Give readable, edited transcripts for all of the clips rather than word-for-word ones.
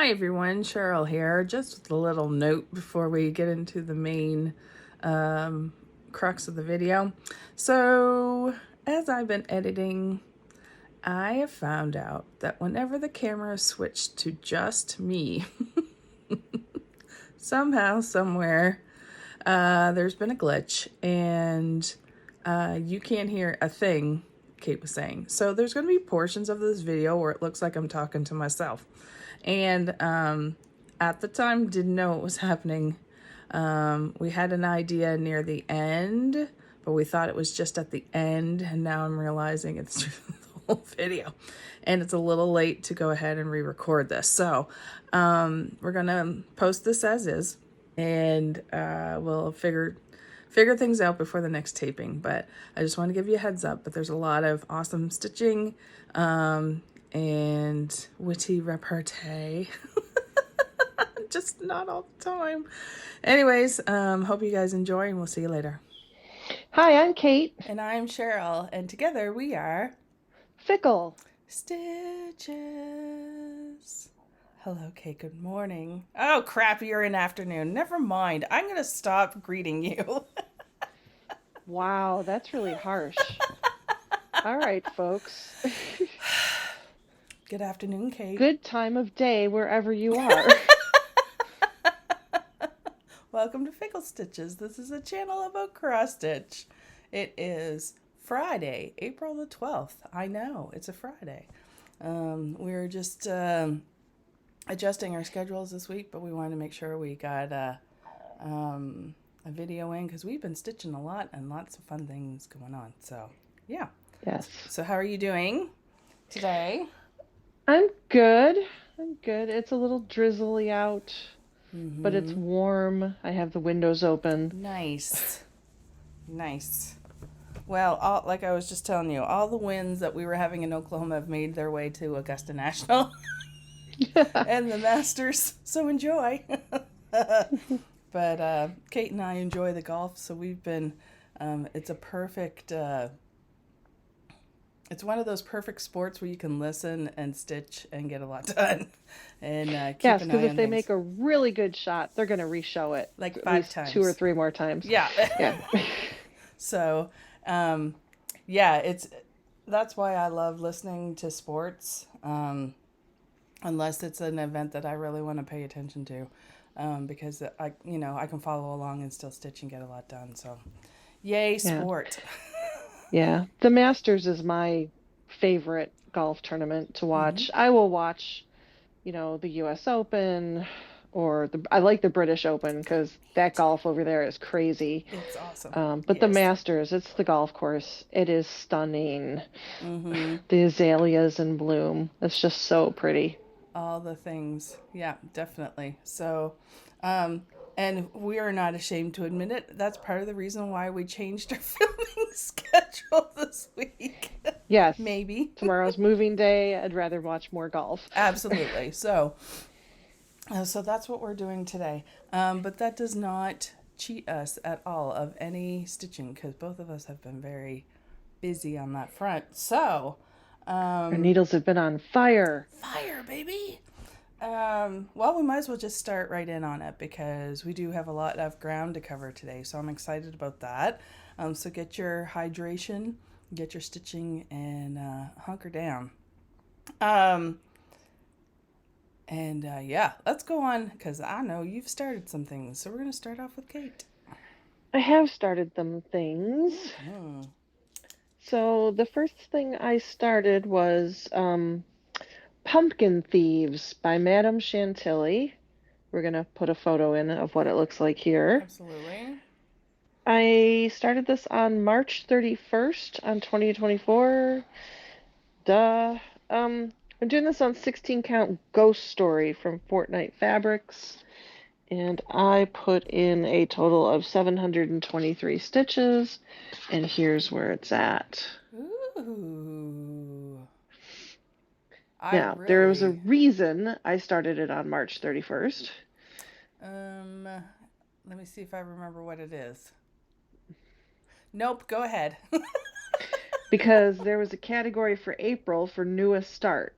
Hi everyone, Cheryl here. Just with a little note before we get into the main crux of the video. So, as I've been editing, I have found out that whenever the camera switched to just me, somehow, somewhere, there's been a glitch and you can't hear a thing Kate was saying. So there's going to be portions of this video where it looks like I'm talking to myself. And at the time, didn't know what was happening. We had an idea near the end, but we thought it was just at the end. And now I'm realizing it's the whole video. And it's a little late to go ahead and re-record this. So we're going to post this as is. And we'll figure things out before the next taping. But I just want to give you a heads up. But there's a lot of awesome stitching and witty repartee. Just not all the time. Anyways, hope you guys enjoy, and we'll see you later. Hi, I'm Kate. And I'm Cheryl. And together we are... Fickle. Stitches. Hello, Kate. Good morning. Oh, crap. You're in afternoon. Never mind. I'm going to stop greeting you. Wow, that's really harsh. All right, folks. Good afternoon, Kate. Good time of day wherever you are. Welcome to Fickle Stitches. This is a channel about cross stitch. It is Friday, April the 12th. I know, it's a Friday. We're just adjusting our schedules this week, but we wanted to make sure we got a video in because we've been stitching a lot and lots of fun things going on. So, yeah. Yes. So how are you doing today? I'm good. It's a little drizzly out, but it's warm. I have the windows open. Nice. Well, like I was just telling you, all the winds that we were having in Oklahoma have made their way to Augusta National and the Masters. So enjoy. But Kate and I enjoy the golf, so we've been. It's a perfect. It's one of those perfect sports where you can listen and stitch and get a lot done. And keep yes, an eye because if on they things. make a really good shot, they're going to re-show it Like at 5 least times, 2 or 3 more times. Yeah. So, yeah, that's why I love listening to sports, unless it's an event that I really want to pay attention to, because I can follow along and still stitch and get a lot done. So, yay, sport. Yeah, the Masters is my favorite golf tournament to watch. Mm-hmm. I will watch, the U.S. Open, or I like the British Open because that golf over there is crazy. It's awesome. But yes. The Masters, it's the golf course. It is stunning. Mm-hmm. The azaleas in bloom. It's just so pretty. All the things. Yeah, definitely. So, and we are not ashamed to admit it. That's part of the reason why we changed our filming schedule this week. Yes. Maybe. Tomorrow's moving day. I'd rather watch more golf. Absolutely. So that's what we're doing today. But that does not cheat us at all of any stitching because both of us have been very busy on that front. So... our needles have been on fire. Fire, baby! Well, we might as well just start right in on it because we do have a lot of ground to cover today, so I'm excited about that. So get your hydration, get your stitching, and hunker down. Yeah, let's go on because I know you've started some things, so we're going to start off with Kate. I have started some things. Mm. So the first thing I started was Pumpkin Thieves by Madame Chantilly. We're going to put a photo in of what it looks like here. Absolutely. I started this on March 31st on 2024. Duh. I'm doing this on 16 count Ghost Story from Fortnite Fabrics. And I put in a total of 723 stitches. And here's where it's at. Ooh. There was a reason I started it on March 31st. Let me see if I remember what it is. Nope, go ahead. Because there was a category for April for newest start.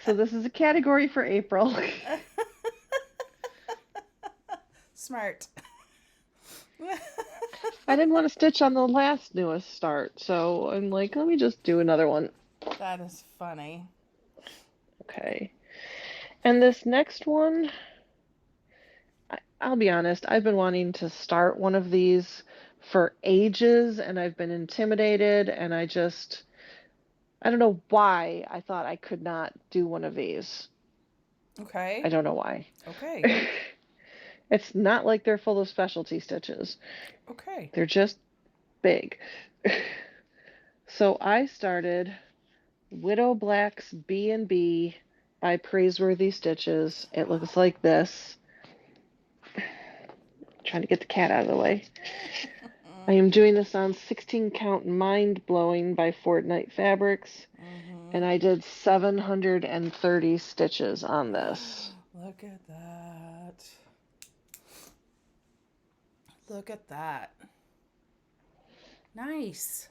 So this is a category for April. Smart. I didn't want to stitch on the last newest start, so I'm like, let me just do another one. That is funny. Okay. And this next one, I'll be honest, I've been wanting to start one of these for ages, and I've been intimidated, and I don't know why I thought I could not do one of these. Okay. I don't know why. Okay. It's not like they're full of specialty stitches. Okay. They're just big. So I started Widow Black's B&B by Praiseworthy Stitches. It looks like this. Trying to get the cat out of the way. I am doing this on 16 count Mind Blowing by Fortnite Fabrics. And I did 730 stitches on this. Look at that. Look at that. Nice.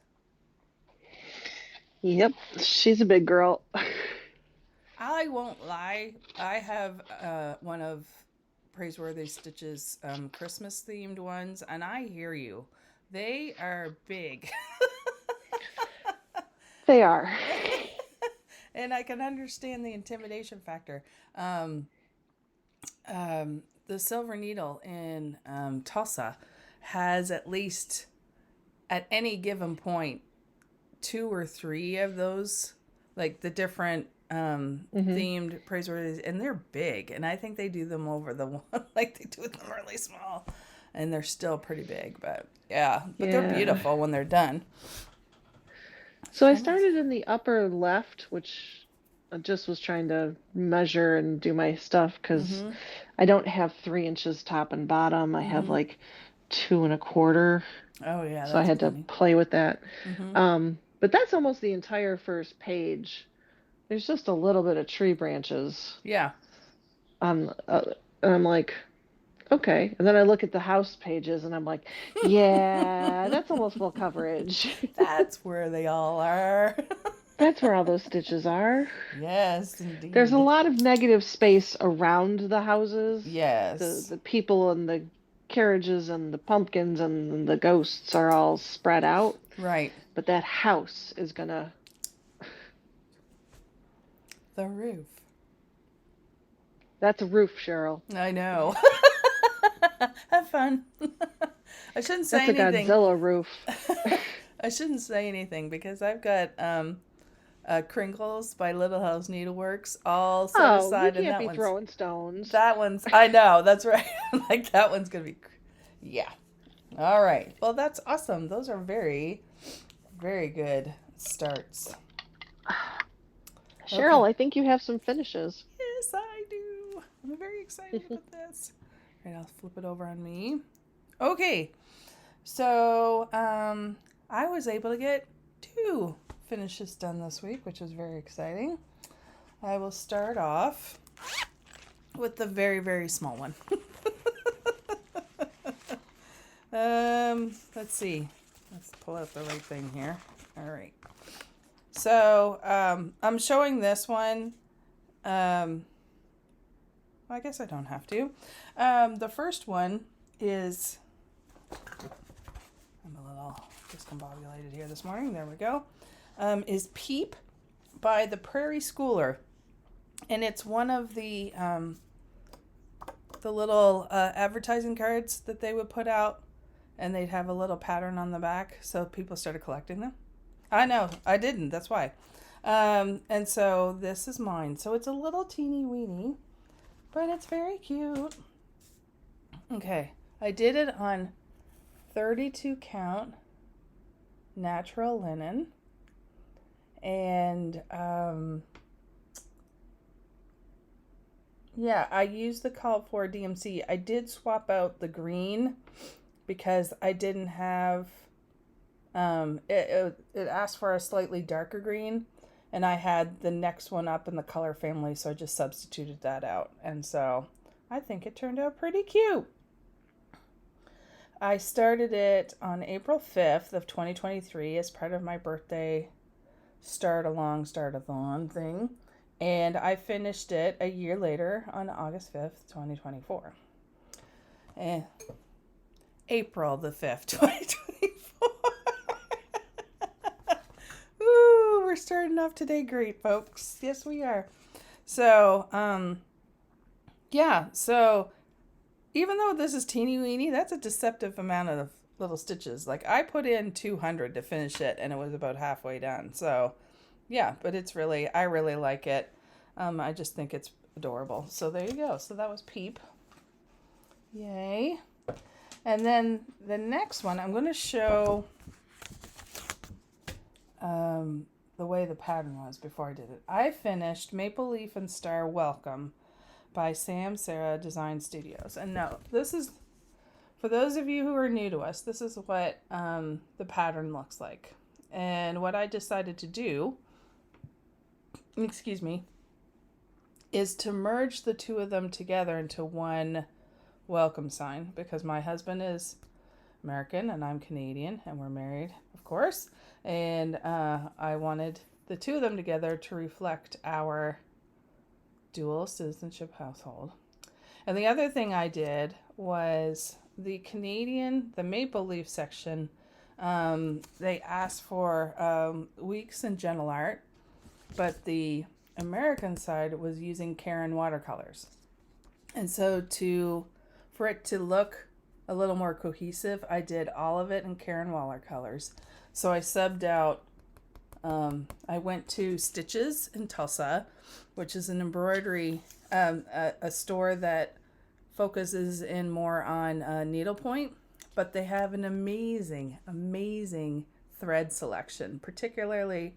Yep, she's a big girl. I won't lie. I have one of Praiseworthy Stitches Christmas themed ones, and I hear you. They are big. They are. And I can understand the intimidation factor. The Silver Needle in Tulsa has at least, at any given point, 2 or 3 of those, like the different themed Praiseworthy, and they're big. And I think they do them over the one, like they do them really small, and they're still pretty big. But yeah, they're beautiful when they're done. So I started in the upper left, which I just was trying to measure and do my stuff because I don't have 3 inches top and bottom. I have like 2 1/4. Oh yeah. So I had to play with that. But that's almost the entire first page. There's just a little bit of tree branches. Yeah. And I'm like, okay. And then I look at the house pages and I'm like, yeah, that's almost full coverage. That's where they all are. That's where all those stitches are. Yes, indeed. There's a lot of negative space around the houses. Yes. The people and the carriages and the pumpkins and the ghosts are all spread out. Right. But that house is gonna... The roof. That's a roof, Cheryl. I know. Have fun. I shouldn't say anything. That's a Godzilla roof. I shouldn't say anything because I've got Crinkles by Little House Needleworks all set aside. You can't be throwing stones. That one's, I know, that's right. Like that one's going to be, yeah. All right. Well, that's awesome. Those are very, very good starts. Cheryl, okay. I think you have some finishes. Yes, I do. I'm very excited about this. All right, I'll flip it over on me. Okay. So, I was able to get 2 finishes done this week, which was very exciting. I will start off with the very, very small one. Let's see. Let's pull out the right thing here. All right. So, I'm showing this one. I guess I don't have to. The first one is, I'm a little discombobulated here this morning. There we go. Is PEEP by the Prairie Schooler. And it's one of the little advertising cards that they would put out, and they'd have a little pattern on the back, so people started collecting them. I know, I didn't, that's why. And so this is mine. So it's a little teeny weeny, but it's very cute. Okay, I did it on 32 count natural linen, and yeah, I used the called for DMC. I did swap out the green because I didn't have it asked for a slightly darker green, and I had the next one up in the color family, so I just substituted that out, and so I think it turned out pretty cute. I started it on April 5th of 2023 as part of my birthday start-a-thon thing, And I finished it a year later on August 5th, 2024. And April the 5th, 2024. Ooh, we're starting off today great, folks. Yes, we are. So, yeah, so even though this is teeny weeny, that's a deceptive amount of little stitches. Like, I put in 200 to finish it, and it was about halfway done. So, yeah, but it's really, I really like it. I just think it's adorable. So there you go. So that was PEEP. Yay. And then the next one, I'm going to show the way the pattern was before I did it. I finished Maple Leaf and Star Welcome by SamSarah Design Studios. And no, this is, for those of you who are new to us, this is what the pattern looks like. And what I decided to do, excuse me, is to merge the two of them together into one welcome sign, because my husband is American and I'm Canadian and we're married, of course. And I wanted the two of them together to reflect our dual citizenship household. And the other thing I did was the Canadian, the Maple Leaf section, they asked for Weeks and Gentle Art, but the American side was using Karen watercolors. And so for it to look a little more cohesive, I did all of it in Karen watercolors. So I subbed out, I went to Stitches in Tulsa, which is an embroidery, a store that focuses in more on needlepoint, but they have an amazing, amazing thread selection, particularly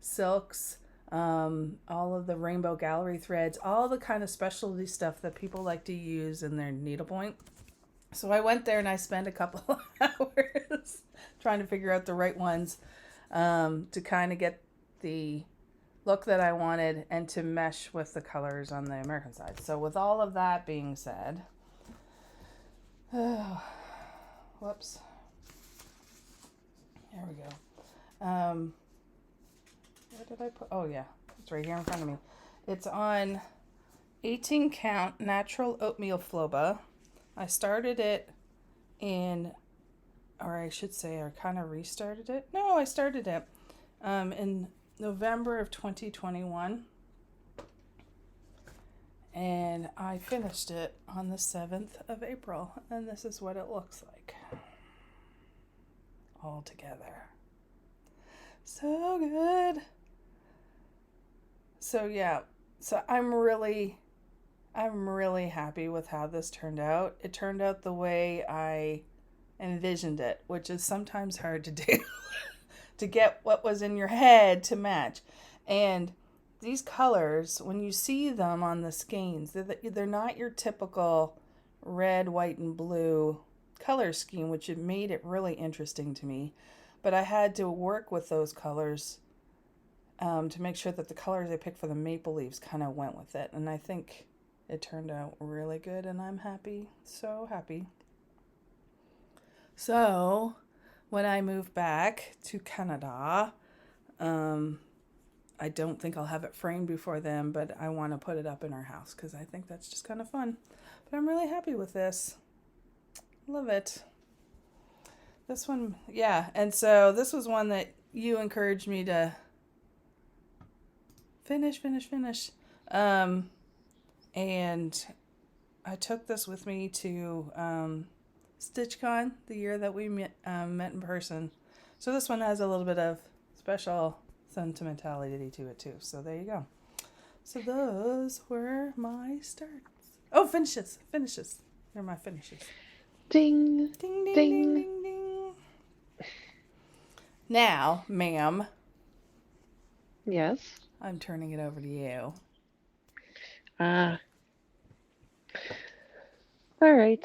silks, all of the rainbow gallery threads, all the kind of specialty stuff that people like to use in their needlepoint. So I went there and I spent a couple of hours trying to figure out the right ones to kind of get the look that I wanted and to mesh with the colors on the American side. So with all of that being said, whoops, there we go. Where did I put? Oh yeah, it's right here in front of me. It's on 18 count natural oatmeal floba. I started it in, or I should say I kind of restarted it. No, I started it in November of 2021. And I finished it on the 7th of April. And this is what it looks like all together. So good. So yeah, so I'm really happy with how this turned out. It turned out the way I envisioned it, which is sometimes hard to do, to get what was in your head to match. And these colors, when you see them on the skeins, they're not your typical red, white, and blue color scheme, which it made it really interesting to me. But I had to work with those colors to make sure that the colors I picked for the maple leaves kind of went with it. And I think it turned out really good, and I'm happy, so happy. So when I move back to Canada, I don't think I'll have it framed before then, but I want to put it up in our house because I think that's just kind of fun. But I'm really happy with this. Love it. This one, yeah. And so this was one that you encouraged me to finish. And I took this with me to StitchCon the year that we met in person. So this one has a little bit of special sentimentality to it too. So there you go. So those were my starts. Oh, finishes. They're my finishes. Ding. Ding, ding, Ding. ding, ding, ding. Now, ma'am. Yes. I'm turning it over to you. All right.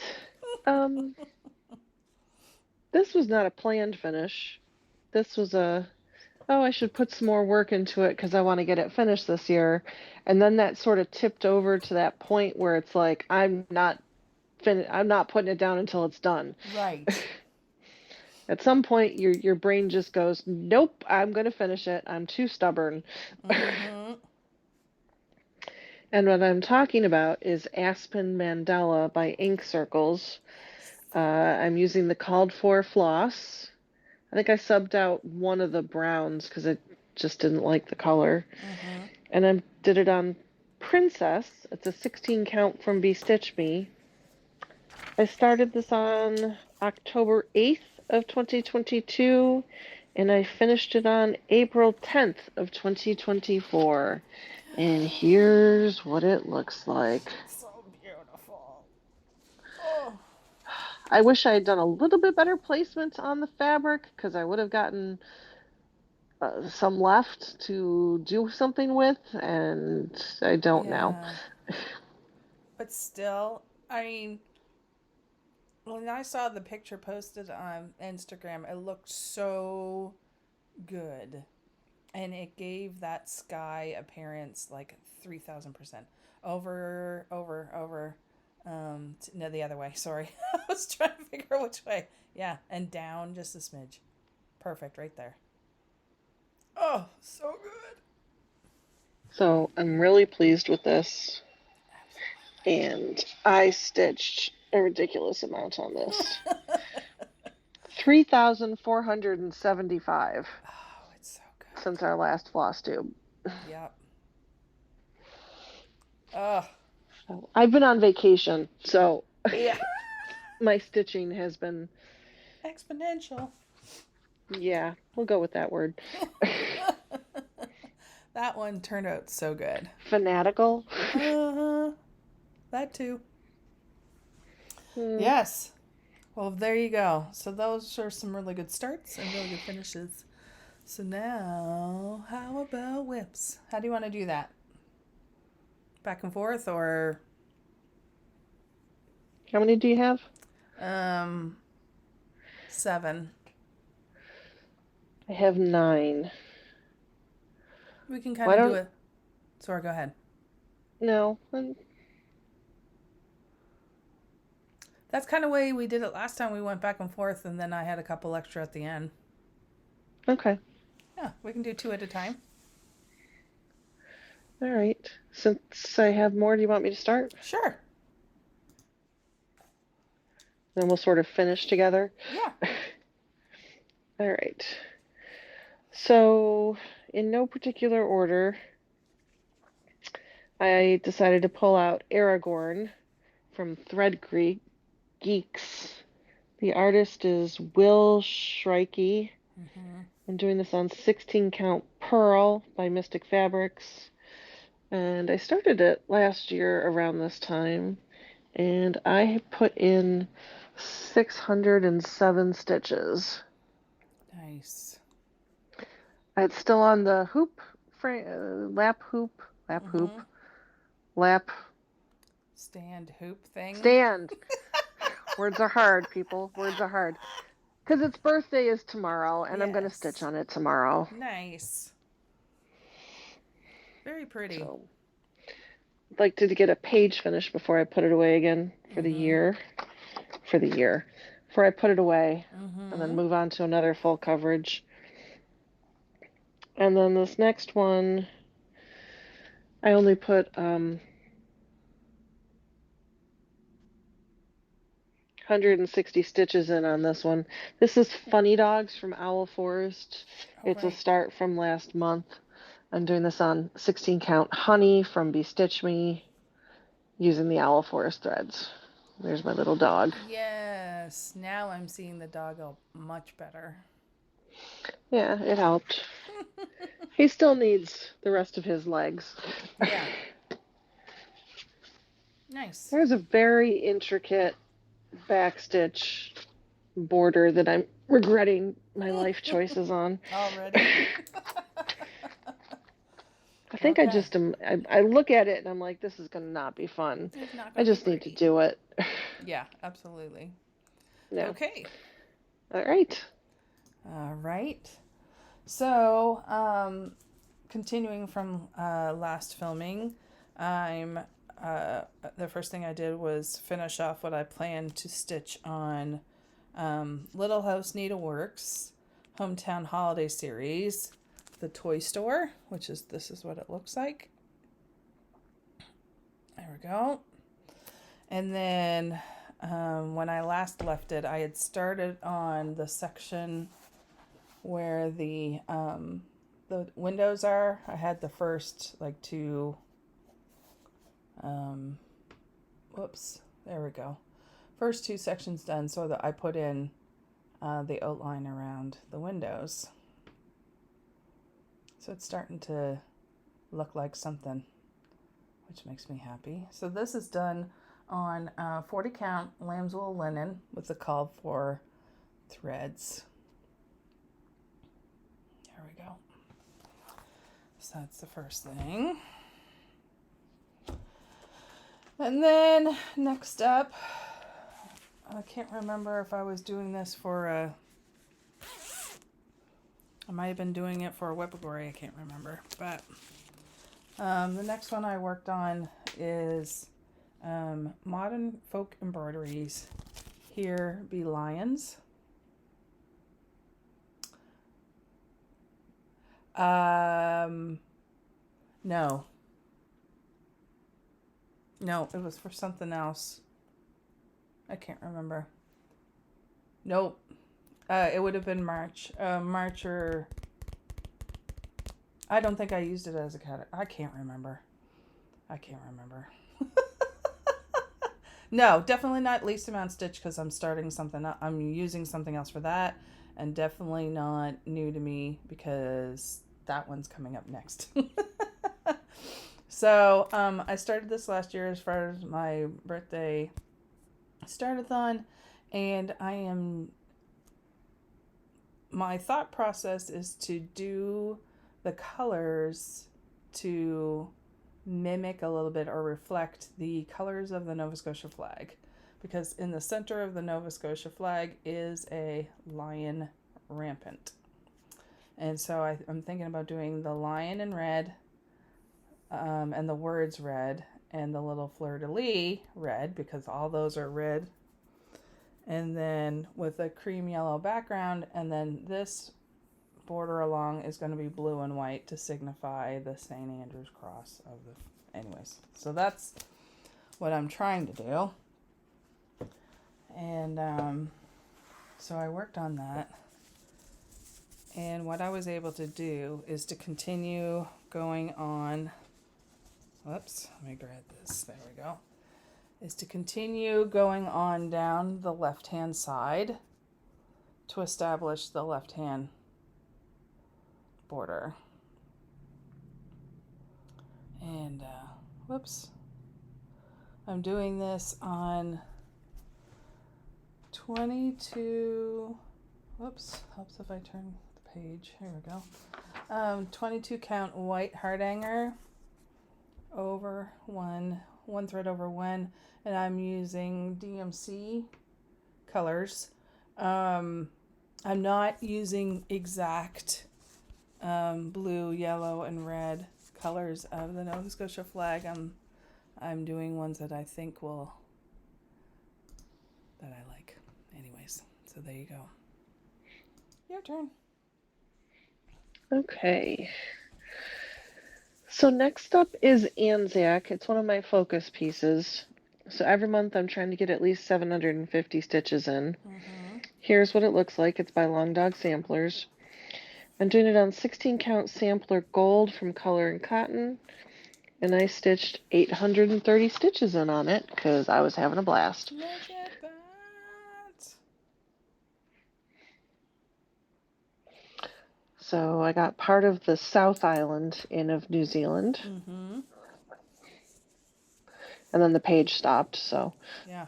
This was not a planned finish. This was I should put some more work into it because I want to get it finished this year. And then that sort of tipped over to that point where it's like, I'm not putting it down until it's done. Right. At some point, your brain just goes, nope, I'm going to finish it. I'm too stubborn. Mm-hmm. And what I'm talking about is Aspen Mandela by Ink Circles. I'm using the called for floss. I think I subbed out one of the browns because I just didn't like the color. Mm-hmm. And I did it on Princess. It's a 16 count from Be Stitch Me. I started this on October 8th of 2022, and I finished it on April 10th of 2024. And here's what it looks like. So beautiful. Oh. I wish I had done a little bit better placement on the fabric because I would have gotten some left to do something with, and I don't now. Yeah. But still, I mean, when I saw the picture posted on Instagram, it looked so good. And it gave that sky appearance like 3,000%. Over. No, the other way. Sorry. I was trying to figure out which way. Yeah, and down just a smidge. Perfect right there. Oh, so good. So I'm really pleased with this. And I stitched a ridiculous amount on this. 3,475. Oh, it's so good. Since our last Flosstube. Yep. Oh. I've been on vacation, so Yeah. my stitching has been Exponential. Yeah, we'll go with that word. That one turned out so good. Fanatical. That too. Yes. Well, there you go. So those are some really good starts and really good finishes. So now, how about whips? How do you want to do that? Back and forth or? How many do you have? 7. I have 9. We can kind of do it. Sorry, go ahead. No. That's kind of the way we did it last time. We went back and forth, and then I had a couple extra at the end. Okay. Yeah, we can do 2 at a time. All right. Since I have more, do you want me to start? Sure. Then we'll sort of finish together. Yeah. All right. So, in no particular order, I decided to pull out Aragorn from Thread Geeks. The artist is Will Shrikey. Mm-hmm. I'm doing this on 16 count Pearl by Mystic Fabrics. And I started it last year around this time. And I put in 607 stitches. Nice. It's still on the hoop, lap stand hoop thing. Stand. Words are hard, people. Words are hard. Because its birthday is tomorrow, and I'm going to stitch on it tomorrow. Nice. Very pretty. So, I'd like to get a page finished before I put it away again for the year. Before I put it away, and then move on to another full coverage. And then this next one, I only put 160 stitches in on this one. This is Funny Dogs from Owl Forest. It's a start from last month. I'm doing this on 16 count Honey from Be Stitch Me using the Owl Forest threads. There's my little dog. Yes. Now I'm seeing the dog much better. Yeah, it helped. He still needs the rest of his legs. Yeah. Nice. There's a very intricate backstitch border that I'm regretting my life choices on. Already? I think I just am. I look at it and I'm like, this is going to not be fun. I just need to do it. Yeah, absolutely. Yeah. Okay. All right. So, continuing from last filming, the first thing I did was finish off what I planned to stitch on Little House Needleworks Hometown Holiday Series, the toy store, this is what it looks like. we go. And then when I last left it, I had started on the section where the windows are. I had the first like two, whoops, there we go. First two sections done so that I put in the outline around the windows. So it's starting to look like something, which makes me happy. So this is done on 40 count lambswool linen with the called for threads. There we go. So that's the first thing. And then next up, I can't remember if I was doing this for I might have been doing it for a Whippagory, I can't remember. But the next one I worked on is Modern Folk Embroideries. Here Be Lions. No. No, it was for something else. I can't remember. Nope. It would have been March. March or... I don't think I used it as a cat. I can't remember. No, definitely not Least Amount Stitch because I'm starting something up. I'm using something else for that. And definitely not New to Me because that one's coming up next. So I started this last year as far as my birthday start-a-thon, and my thought process is to do the colors to mimic a little bit or reflect the colors of the Nova Scotia flag, because in the center of the Nova Scotia flag is a lion rampant. And so I'm thinking about doing the lion in red, and the words red, and the little fleur-de-lis red, because all those are red. And then with a cream yellow background, and then this border along is going to be blue and white to signify the St. Andrew's cross of the... Anyways, so that's what I'm trying to do. And so I worked on that. And what I was able to do is to continue going on... Whoops, let me grab this. There we go. Is to continue going on down the left-hand side to establish the left-hand border. And, whoops. I'm doing this on 22... Whoops, helps if I turn the page. Here we go. 22 count white heart hanger over one thread over one, and I'm using DMC colors. I'm not using exact blue, yellow, and red colors of the Nova Scotia flag. I'm doing ones that I think that I like. Anyways, so there you go. Your turn. Okay. So next up is Anzak. It's one of my focus pieces. So every month I'm trying to get at least 750 stitches in. Mm-hmm. Here's what it looks like. It's by Long Dog Samplers. I'm doing it on 16 count sampler gold from Color and Cotton. And I stitched 830 stitches in on it because I was having a blast. Look at that. So I got part of the South Island of New Zealand. Mm-hmm. And then the page stopped, so. Yeah.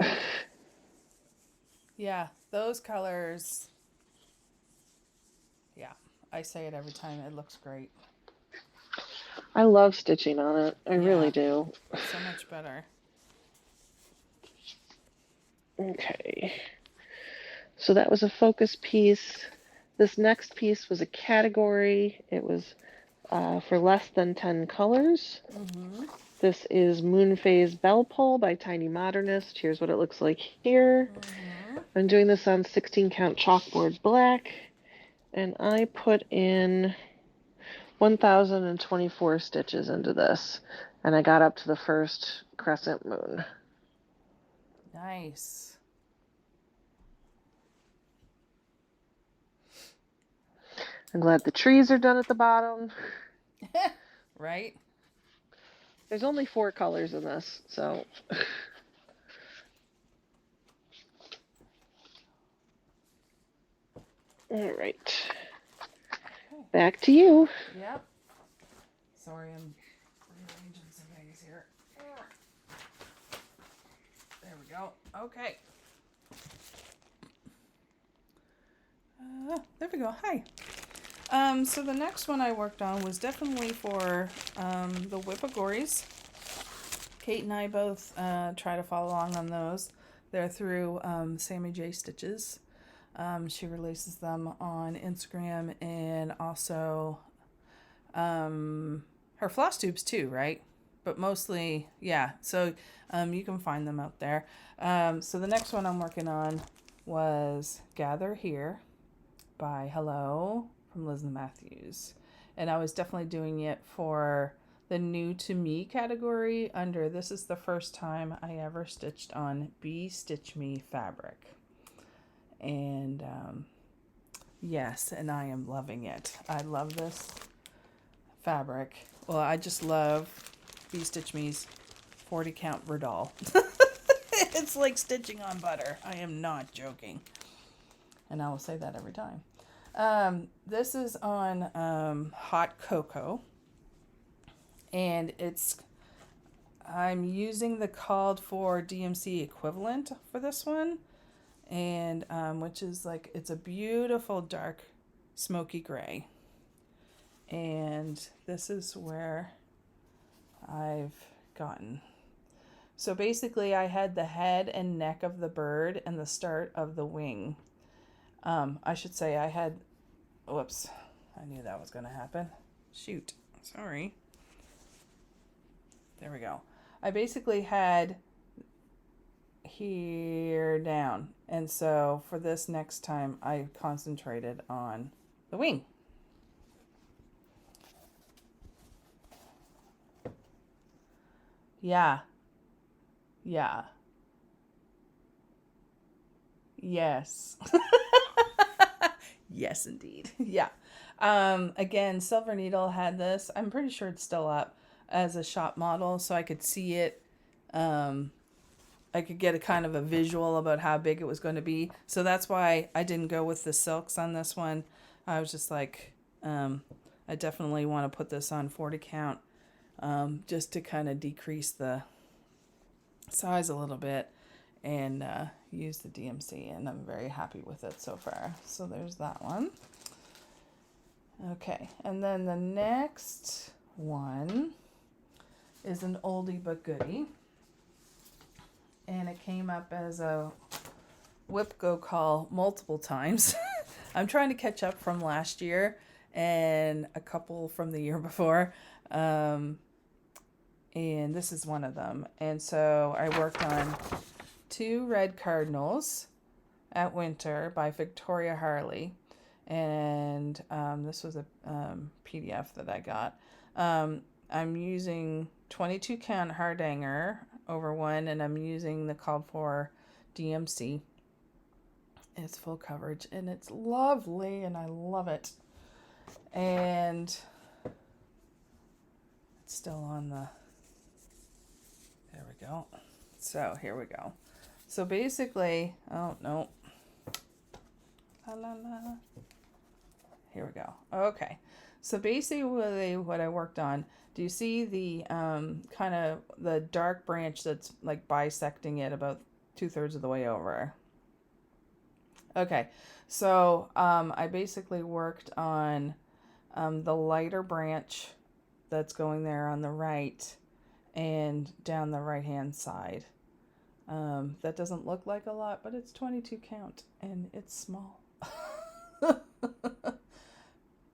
Yeah, those colors. Yeah, I say it every time. It looks great. I love stitching on it. I really do. So much better. Okay. So that was a focus piece. This next piece was a category. It was for less than 10 colors. Mm-hmm. This is Moon Phase Bell Pull by Tiny Modernist. Here's what it looks like here. Mm-hmm. I'm doing this on 16 count chalkboard black. And I put in 1,024 stitches into this. And I got up to the first crescent moon. Nice. I'm glad the trees are done at the bottom. Right? There's only 4 colors in this, so. All right. Okay. Back to you. Yep. Sorry, I'm rearranging some things here. There we go. Okay. There we go. Hi. So the next one I worked on was definitely for the Whippagories. Kate and I both try to follow along on those. They're through Sammy J Stitches. She releases them on Instagram and also her Flosstubes too, right? But mostly, yeah. So you can find them out there. So the next one I'm working on was Gather Here by Hello from Liz and Mathews. And I was definitely doing it for the new to me category under this is the first time I ever stitched on Be Stitch Me fabric. And yes, and I am loving it. I love this fabric. Well, I just love Be Stitch Me's 40 count Verdal. It's like stitching on butter. I am not joking. And I will say that every time. This is on Hot Cocoa. And I'm using the called for DMC equivalent for this one. And which is like, it's a beautiful dark smoky gray. And this is where I've gotten. So basically I had the head and neck of the bird and the start of the wing. I should say I had, whoops, I knew that was going to happen. Shoot, sorry. There we go. I basically had here down. And so for this next time, I concentrated on the wing. Yeah. Yeah. Yes. Yes, indeed. Yeah. Again, Silver Needle had this. I'm pretty sure it's still up as a shop model, so I could see it. I could get a kind of a visual about how big it was going to be. So that's why I didn't go with the silks on this one. I was just like, I definitely want to put this on 40 count, just to kind of decrease the size a little bit and use the DMC, and I'm very happy with it so far. So there's that one. Okay, and then the next one is an oldie but goodie, and it came up as a whip go call multiple times. I'm trying to catch up from last year and a couple from the year before. And this is one of them. And so I worked on 2 red Cardinals at Winter by Victoria Harley. And this was a PDF that I got. I'm using 22 count Hardanger over one, and I'm using the called for DMC. It's full coverage, and it's lovely, and I love it. And it's still on the... There we go. So here we go. So basically, oh no. La, la, la. Here we go. Okay. So basically what I worked on, do you see the kind of the dark branch that's like bisecting it about 2/3 of the way over? Okay. So I basically worked on the lighter branch that's going there on the right and down the right hand side. That doesn't look like a lot, but it's 22 count and it's small.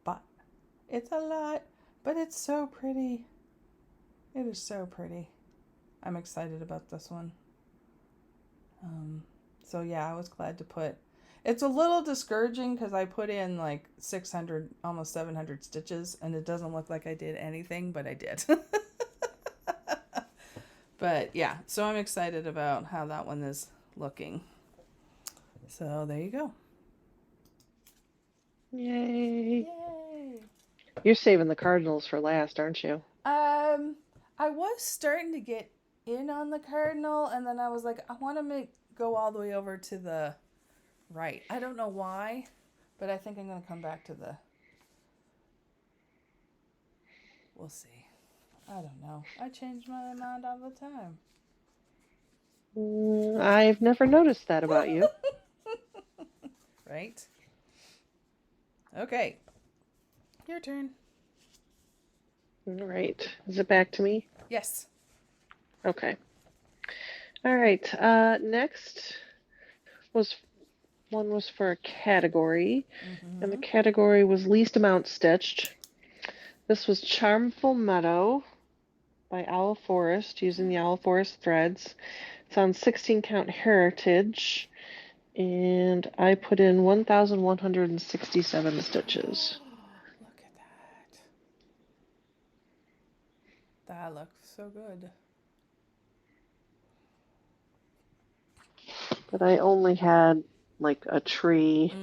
But it's a lot, but it's so pretty. It is so pretty. I'm excited about this one. So yeah, I was glad to put, it's a little discouraging because I put in like 600, almost 700 stitches, and it doesn't look like I did anything, but I did. But yeah, so I'm excited about how that one is looking. So there you go. Yay. Yay. You're saving the Cardinals for last, aren't you? I was starting to get in on the Cardinal, and then I was like, I want to go all the way over to the right. I don't know why, but I think I'm going to come back to the... We'll see. I don't know. I change my mind all the time. I've never noticed that about you. Right? Okay. Your turn. All right. Is it back to me? Yes. Okay. All right. Next was for a category, and the category was least amount stitched. This was Charmful Meadow by Owl Forest, using the Owl Forest threads. It's on 16 count heritage, and I put in 1,167 stitches. Look at that. That looks so good. But I only had like a tree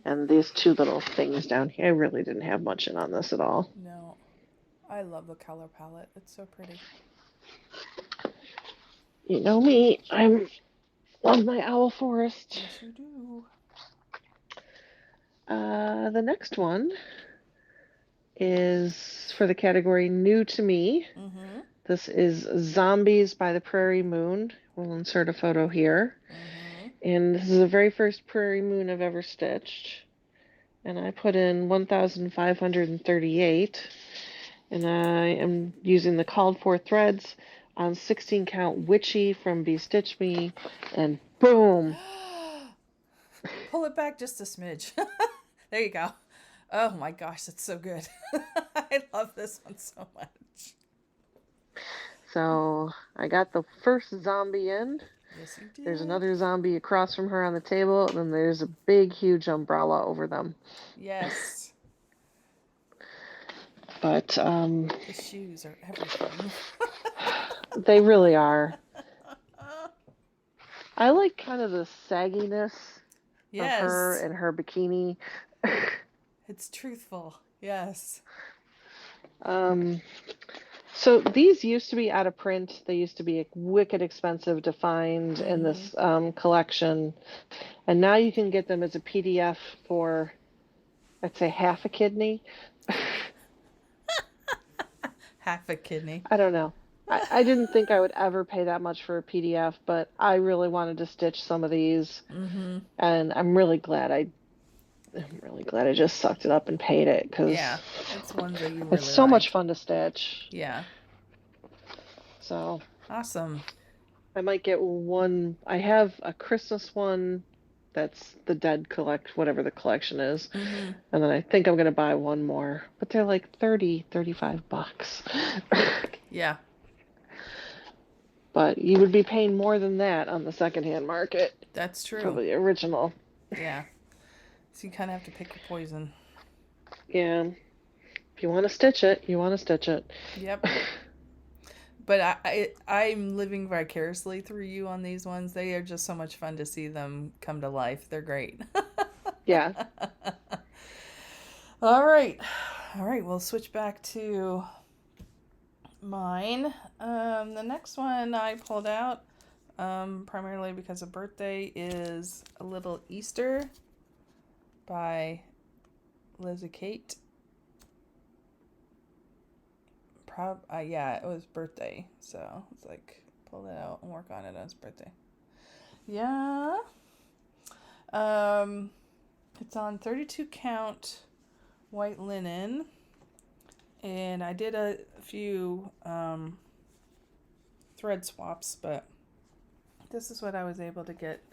and these two little things down here. I really didn't have much in on this at all. No. I love the color palette. It's so pretty. You know me, I love my Owl Forest. Yes, you do. The next one is for the category New to Me. This is Zombies by the Prairie Moon. We'll insert a photo here. And this is the very first Prairie Moon I've ever stitched. And I put in 1,538. And I am using the called for threads on 16 count Witchy from Be Stitch Me. And boom! Pull it back just a smidge. There you go. Oh my gosh, that's so good. I love this one so much. So I got the first zombie in. Yes, you did. There's another zombie across from her on the table, and then there's a big, huge umbrella over them. Yes. But the shoes are everything. They really are. I like kind of the sagginess of her and her bikini. It's truthful. Yes. So these used to be out of print. They used to be wicked expensive to find in this collection. And now you can get them as a PDF for, I'd say, half a kidney. Half a kidney. I don't know. I didn't think I would ever pay that much for a PDF, but I really wanted to stitch some of these. And I'm really glad I just sucked it up and paid it, because it's ones that you really it's so much fun to stitch. Yeah. So awesome. I might get one. I have a Christmas one that's the Dead whatever the collection is. And then I think I'm going to buy one more, but they're like $35. Yeah. But you would be paying more than that on the secondhand market. That's true. For the original. Yeah. So you kind of have to pick your poison. Yeah. If you want to stitch it, you want to stitch it. Yep. But I'm living vicariously through you on these ones. They are just so much fun to see them come to life. They're great. Yeah. All right. We'll switch back to mine. The next one I pulled out, primarily because of birthday, is A Little Easter by Lizzie Kate. Yeah, it was birthday, so it's like pull it out and work on it on his birthday. Yeah. It's on 32 count white linen, and I did a few thread swaps, but this is what I was able to get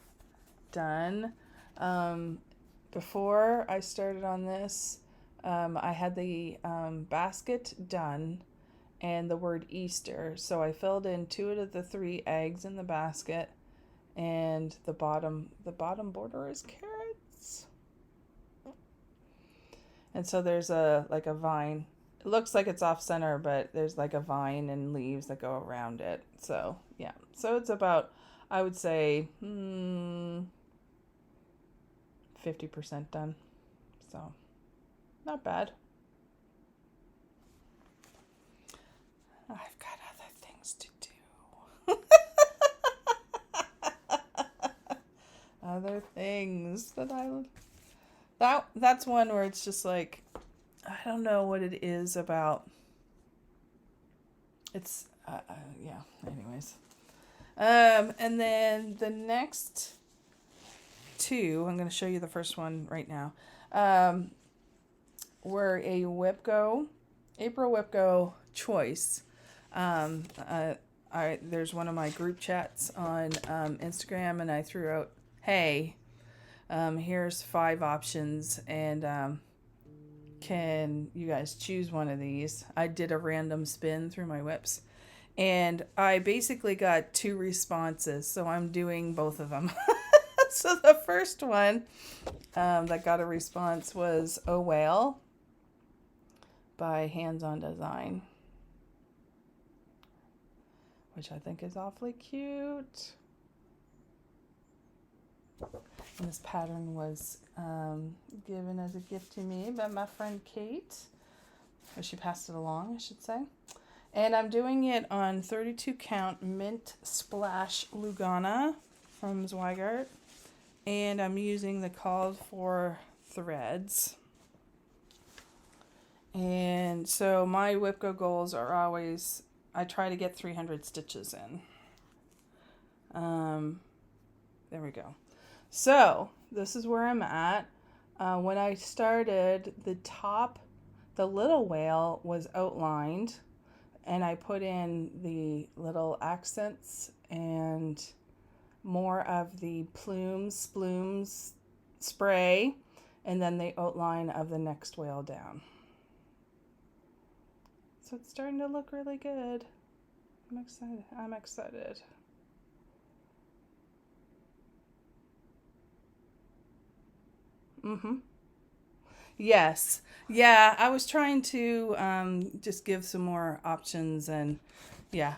done. Before I started on this, I had the basket done and the word Easter. So I filled in 2 of the 3 eggs in the basket, and the bottom border is carrots. And so there's a vine it looks like it's off center, but there's like a vine and leaves that go around it. So yeah, so it's about, I would say, 50% done. So not bad. I've got other things to do. Other things that's one where it's just like, I don't know what it is about. It's yeah. Anyways, and then the next two, I'm going to show you the first one right now. Were a April Whipco choice. There's one of my group chats on Instagram, and I threw out, hey, here's 5 options, and can you guys choose one of these? I did a random spin through my whips, and I basically got 2 responses, so I'm doing both of them. So the first one that got a response was "Oh Whale" by Hands On Design, which I think is awfully cute. And this pattern was given as a gift to me by my friend Kate. Or she passed it along, I should say. And I'm doing it on 32 count Mint Splash Lugana from Zweigart. And I'm using the called for threads. And so my Whipco goals are always, I try to get 300 stitches in. There we go. So this is where I'm at. When I started, the little whale was outlined, and I put in the little accents and more of the splumes spray, and then the outline of the next whale down. So it's starting to look really good. I'm excited. Yes. Yeah, I was trying to just give some more options, and yeah,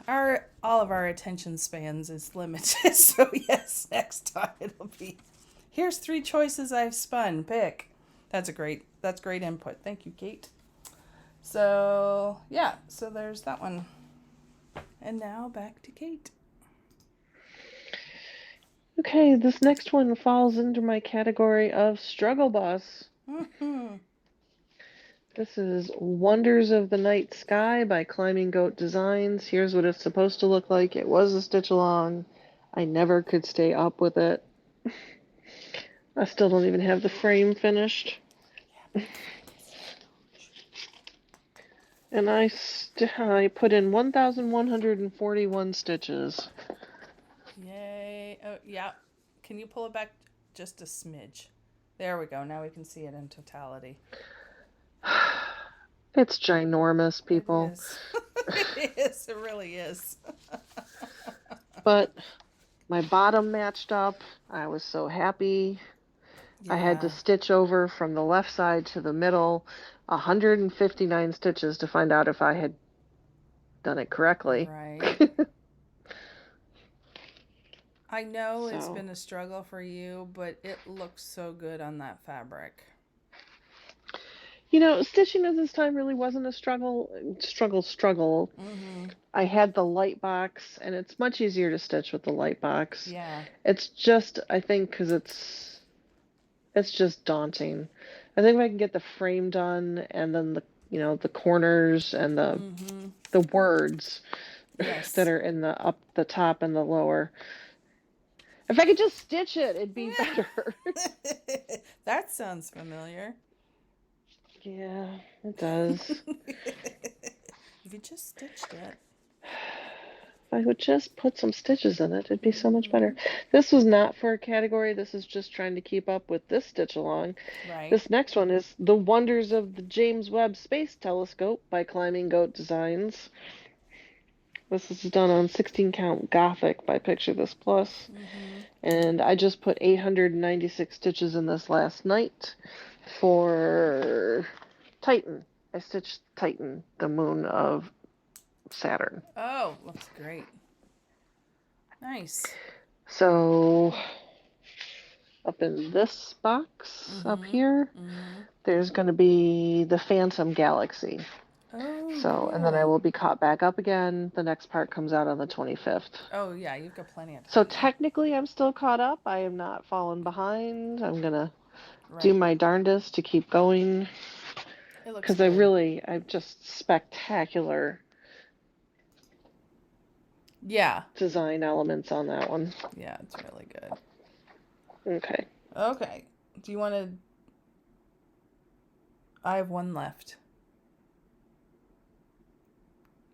all of our attention spans is limited. So yes, next time it'll be, here's 3 choices I've spun. Pick. That's great input. Thank you, Kate. So yeah, so there's that one. And now back to Kate. Okay, this next one falls into my category of struggle bus. This is Wonders of the Night Sky by Climbing Goat Designs. Here's what it's supposed to look like. It was a stitch along. I never could stay up with it. I still don't even have the frame finished. And I put in 1,141 stitches. Yay. Oh, yeah. Can you pull it back just a smidge? There we go. Now we can see it in totality. It's ginormous, people. It is. It is. It really is. But my bottom matched up. I was so happy. Yeah. I had to stitch over from the left side to the middle, 159 stitches to find out if I had done it correctly. Right. I know it's been a struggle for you, but it looks so good on that fabric. You know, stitching at this time really wasn't a struggle. Mm-hmm. I had the light box, and it's much easier to stitch with the light box. Yeah. It's just, I think, because it's just daunting. I think if I can get the frame done, and then the corners and the words that are in the top and the lower. If I could just stitch it, it'd be better. That sounds familiar. Yeah, it does. If you just stitched it. If I would just put some stitches in it, it'd be so much better. This was not for a category. This is just trying to keep up with this stitch along. Right. This next one is The Wonders of the James Webb Space Telescope by Climbing Goat Designs. This is done on 16 count Gothic by Picture This Plus. Mm-hmm. And I just put 896 stitches in this last night for Titan. I stitched Titan, the moon of Saturn. Oh, looks great. Nice. So up in this box up here, there's going to be the Phantom Galaxy. Oh, so, cool. And then I will be caught back up again. The next part comes out on the 25th. Oh, yeah, you've got plenty of time. So technically, I'm still caught up. I am not fallen behind. I'm going to do my darndest to keep going. Because I'm just spectacular. Yeah. Design elements on that one. Yeah, it's really good. Okay. Okay. Do you want to... I have one left.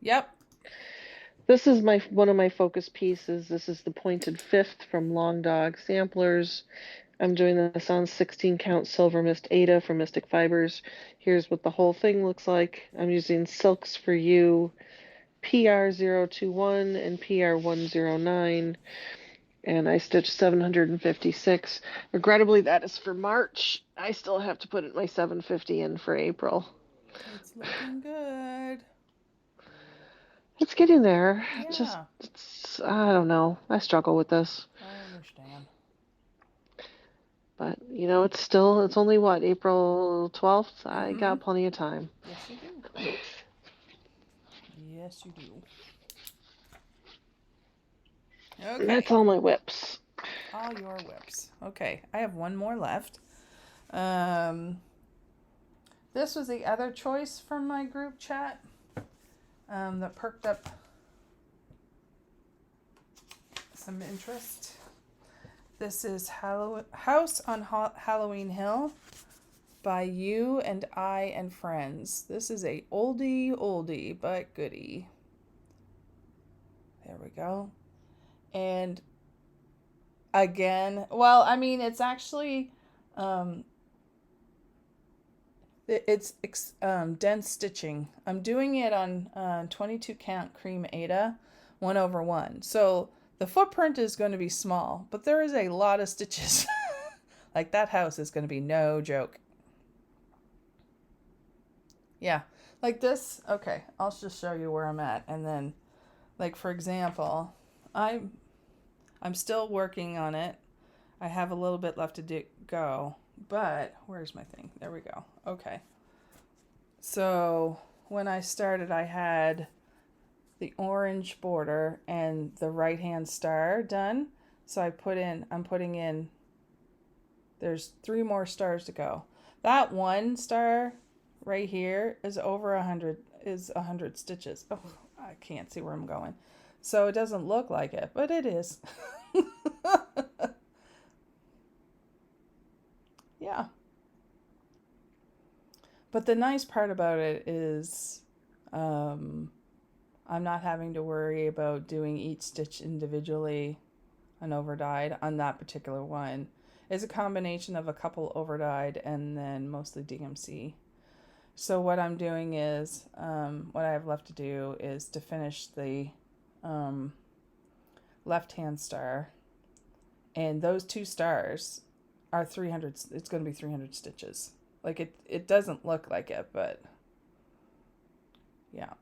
Yep. This is one of my focus pieces. This is the Pointed Fifth from Long Dog Samplers. I'm doing this on 16 count Silver Mist Ada from Mystic Fibers. Here's what the whole thing looks like. I'm using Silks for You PR021 and PR109. And I stitched 756. Regrettably, that is for March. I still have to put my 750 in for April. It's looking good. It's getting there. Yeah. I don't know. I struggle with this. I understand. But, it's only what, April 12th? I got plenty of time. Yes, you do. Yes, you do. Okay. That's all my whips. All your whips. Okay, I have one more left. This was the other choice from my group chat that perked up some interest. This is House on Halloween Hill by You and I and Friends. This is a oldie but goodie. There we go. And again, well, I mean, it's actually it's dense stitching. I'm doing it on 22 count cream Ada 1/1. So the footprint is going to be small, but there is a lot of stitches. Like that house is going to be no joke. Yeah, like this. Okay, I'll just show you where I'm at, and then, like for example, I'm still working on it. I have a little bit left to go, but where's my thing? There we go. Okay. So when I started, I had the orange border and the right-hand star done. So I'm putting in, there's 3 more stars to go. That one star right here is over 100 stitches. Oh, I can't see where I'm going. So it doesn't look like it, but it is. Yeah. But the nice part about it is I'm not having to worry about doing each stitch individually on overdyed on that particular one. It's a combination of a couple overdyed and then mostly DMC. So what I'm doing is, what I have left to do is to finish the left-hand star. And those 2 stars are 300, it's going to be 300 stitches. Like it doesn't look like it, but yeah.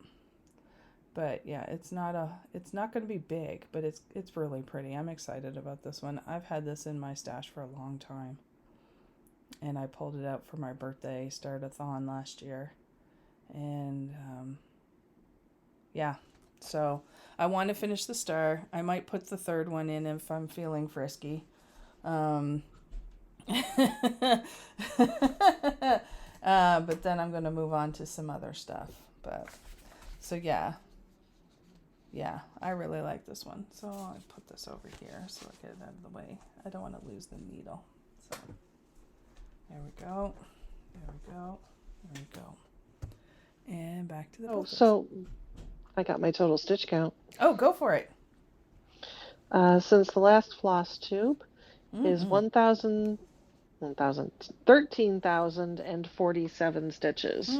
But yeah, it's not going to be big, but it's really pretty. I'm excited about this one. I've had this in my stash for a long time. And I pulled it out for my birthday start-a-thon last year. And yeah, so I want to finish the star. I might put the 3rd one in if I'm feeling frisky. But then I'm going to move on to some other stuff. But so yeah, I really like this one. So I put this over here so I get it out of the way. I don't want to lose the needle. So there we go. There we go. There we go. And back to the focus. So I got my total stitch count. Oh, go for it. Since the last Flosstube is 13,047 stitches.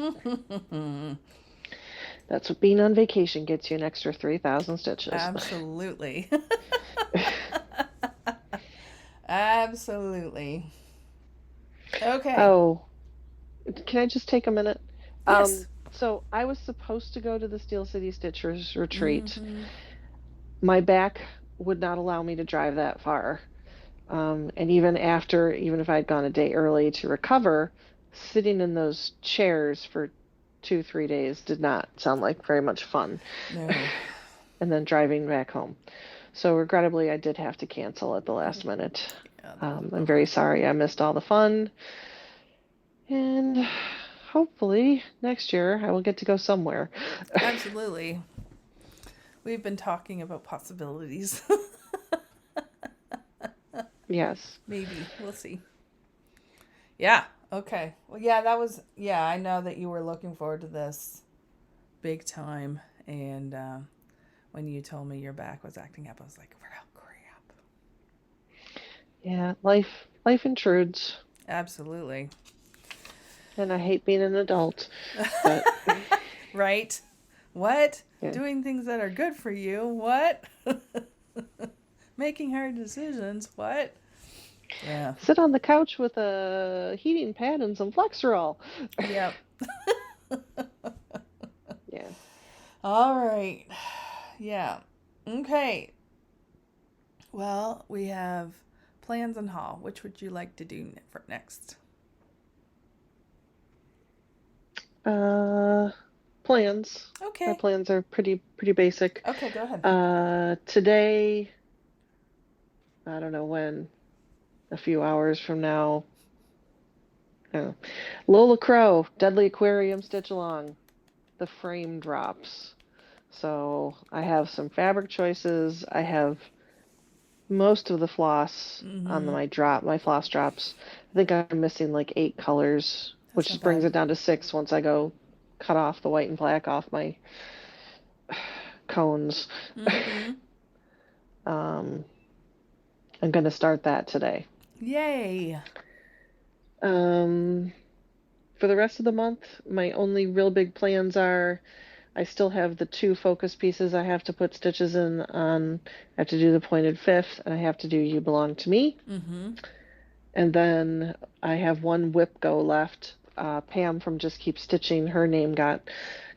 That's what being on vacation gets you, an extra 3,000 stitches. Absolutely. Absolutely. Okay. Oh, can I just take a minute? Yes. So I was supposed to go to the Steel City Stitchers retreat. Mm-hmm. My back would not allow me to drive that far. And even if I'd gone a day early to recover, sitting in those chairs for 2, 3 days did not sound like very much fun. No. And then driving back home. So regrettably, I did have to cancel at the last minute. Yeah, that was a I'm bummer. very sorry I missed all the fun. And hopefully next year I will get to go somewhere. Absolutely. We've been talking about possibilities. Yes. Maybe. We'll see. Yeah. Okay. Well, yeah, yeah, I know that you were looking forward to this big time. And when you told me your back was acting up, I was like, well, crap. Yeah, life intrudes. Absolutely. And I hate being an adult. But Right? What? yeah. Doing things that are good for you? What? Making hard decisions? What? Yeah. Sit on the couch with a heating pad and some Flexerol. Yep. Yeah. All right. Yeah. Okay. Well, we have plans and haul. Which would you like to do for next? Plans. My Okay. plans are pretty basic. Okay, go ahead. Today, I don't know when, a few hours from now, Lola Crow, Deadly Aquarium Stitch Along. The frame drops. So I have some fabric choices. I have most of the floss on Mm-hmm. my floss drops. I think I'm missing like 8 colors, That's which not just brings bad. it down to 6 once I go cut off the white and black off my cones. Mm-hmm. um, I'm gonna start that today. Yay. Um, for the rest of the month, my only real big plans are I still have the 2 focus pieces I have to put stitches in on. I have to do the pointed fifth, and I have to do You Belong to Me. Mm-hmm. And then I have 1 whip go left. Pam from Just Keep Stitching, her name got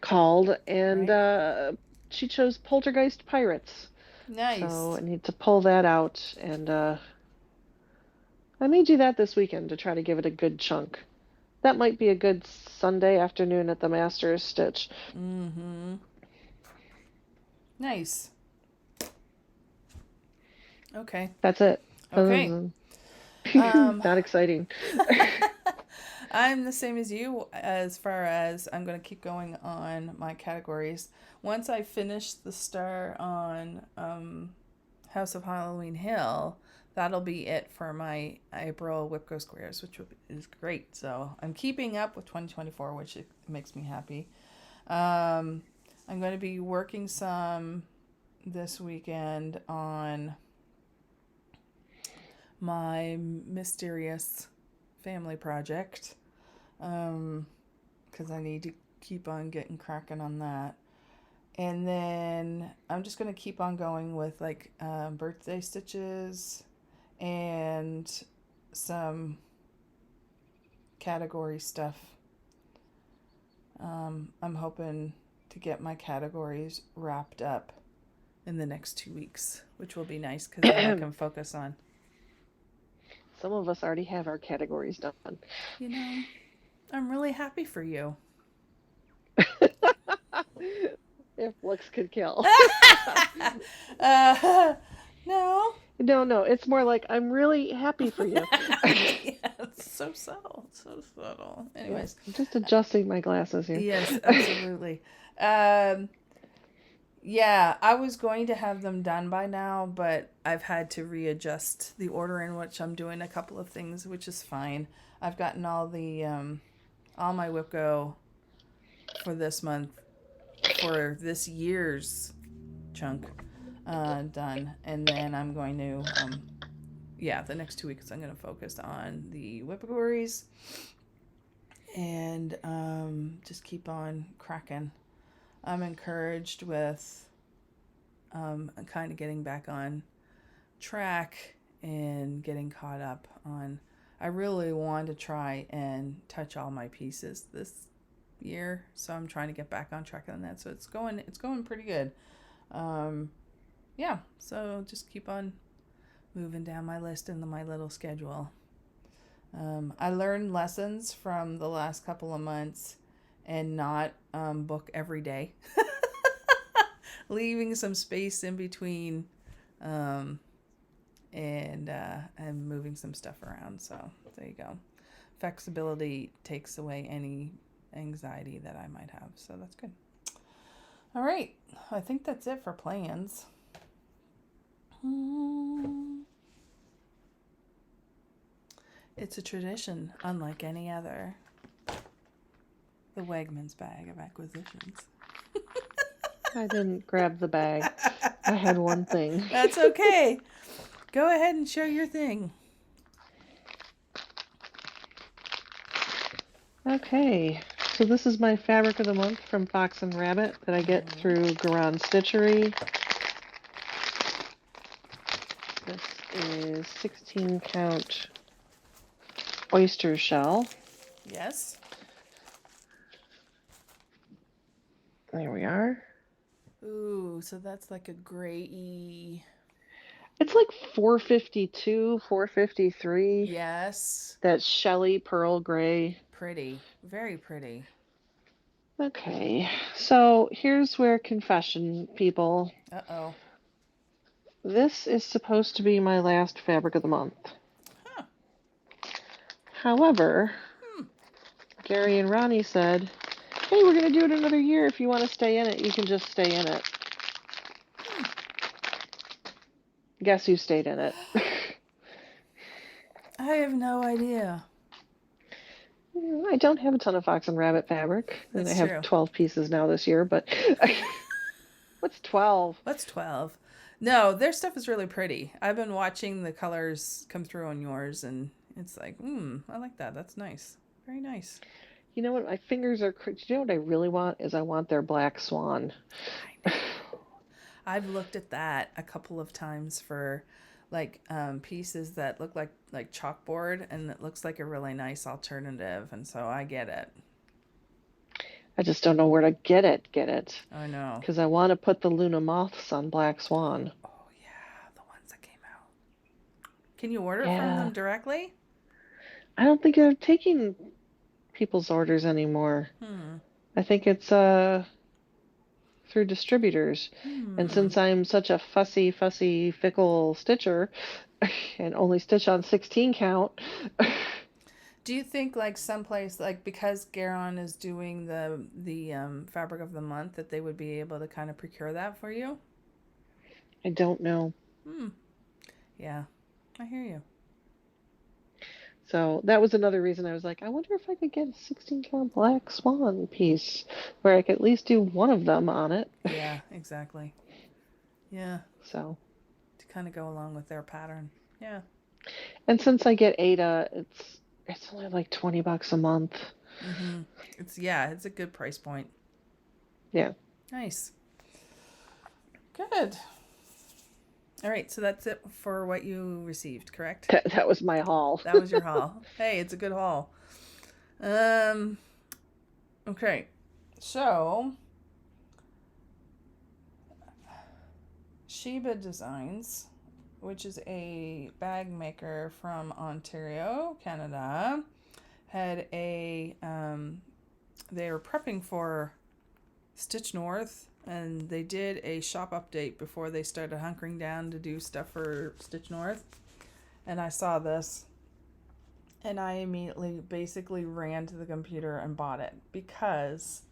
called, and Right. she chose Poltergeist Pirates. So Nice. I need to pull that out, and I may do that this weekend to try to give it a good chunk. That might be a good Sunday afternoon at the Master's Stitch. Mm-hmm. Nice. Okay. That's it. Okay. Um, Not exciting. I'm the same as you as far as I'm going to keep going on my categories. Once I finish the star on House of Halloween Hill, that'll be it for my April Whipco Squares, which is great. So I'm keeping up with 2024, which makes me happy. I'm going to be working some this weekend on my mysterious family project, because I need to keep on getting cracking on that. And then I'm just going to keep on going with like birthday stitches and some category stuff. I'm hoping to get my categories wrapped up in the next 2 weeks, which will be nice because then I can focus on. Some of us already have our categories done. You know, I'm really happy for you. If looks could kill. No. No, it's more like I'm really happy for you. Yeah, it's so subtle. So subtle. Yeah, Anyways. I'm just adjusting my glasses here. Yes, absolutely. Yeah, I was going to have them done by now, but I've had to readjust the order in which I'm doing a couple of things, which is fine. I've gotten all my WIPGO for this month, for this year's chunk, done, and then I'm going to, the next 2 weeks I'm going to focus on the WIPGOries and just keep on cracking. I'm encouraged with kind of getting back on track and getting caught up on. I really want to try and touch all my pieces year, so I'm trying to get back on track on that. So it's going pretty good. Yeah, so just keep on moving down my list into my little schedule. I learned lessons from the last couple of months and not book every day. Leaving some space in between and moving some stuff around. So there you go. Flexibility takes away any anxiety that I might have. So that's good. All right. I think that's it for plans. It's a tradition unlike any other. The Wegmans bag of acquisitions. I didn't grab the bag. I had one thing. That's okay. Go ahead and show your thing. Okay. So this is my fabric of the month from Fox and Rabbit that I get through Garan Stitchery. This is 16 count oyster shell. Yes. There we are. Ooh, so that's like a gray-y. It's like 452, 453. Yes. That Shelly pearl gray. Pretty. Very pretty. Okay. So here's where confession, people. Uh-oh. This is supposed to be my last fabric of the month. Huh. However, Gary and Ronnie said, hey, we're going to do it another year. If you want to stay in it, you can just stay in it. Guess who stayed in it? I have no idea. I don't have a ton of Fox and Rabbit fabric. And I have 12 pieces now this year, but what's 12? What's 12? No, their stuff is really pretty. I've been watching the colors come through on yours, and it's like, I like that. That's nice. Very nice. You know what? My fingers are... Do you know what I really want? Is I want their black swan. I know. I've looked at that a couple of times for like pieces that look like chalkboard, and it looks like a really nice alternative, and so I get it. I just don't know where to get it. I know. Because I want to put the Luna Moths on Black Swan. Oh, yeah. The ones that came out. Can you order from them directly? I don't think they're taking people's orders anymore. I think it's through distributors. And since I'm such a fussy, fickle stitcher and only stitch on 16 count... Do you think like someplace, like because Garon is doing the fabric of the month, that they would be able to kind of procure that for you? I don't know. Yeah, I hear you. So that was another reason I was like, I wonder if I could get a 16 count Black Swan piece where I could at least do one of them on it. Yeah, exactly. Yeah. So. To kind of go along with their pattern. Yeah. And since I get Ada, it's only like $20 a month. It's a good price point. Yeah. Nice. Good. All right, so that's it for what you received, correct? That was my haul. That was your haul. Hey, it's a good haul. Okay. So Sheba Designs, which is a bag maker from Ontario, Canada, had they were prepping for Stitch North, and they did a shop update before they started hunkering down to do stuff for Stitch North. And I saw this, and I immediately basically ran to the computer and bought it because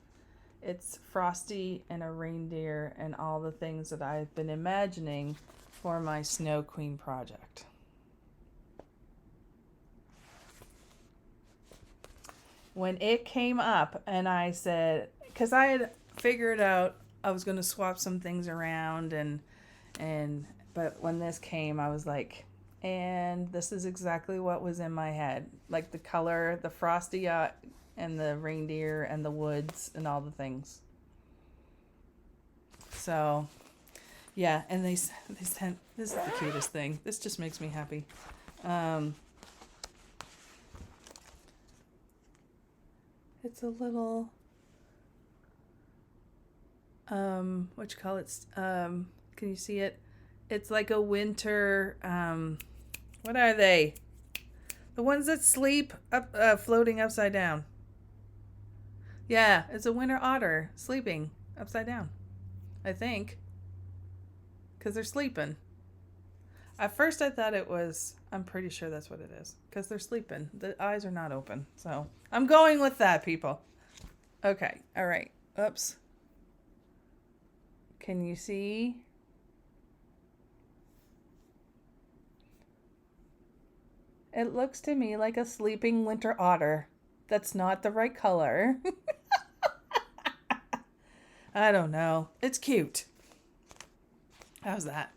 it's Frosty and a reindeer and all the things that I've been imagining for my Snow Queen project. When it came up and I said, because I had figured out I was going to swap some things around, but when this came, I was like, and this is exactly what was in my head. Like the color, the Frosty and the reindeer and the woods and all the things. So, yeah, and they sent, this is the cutest thing. This just makes me happy. It's a little what you call it? Can you see it? It's like a winter, what are they? The ones that sleep up, floating upside down. Yeah, it's a winter otter sleeping upside down, I think. Because they're sleeping. At first I thought it was, I'm pretty sure that's what it is. Because they're sleeping. The eyes are not open. So I'm going with that, people. Okay, all right. Oops. Can you see? It looks to me like a sleeping winter otter. That's not the right color. I don't know. It's cute. How's that?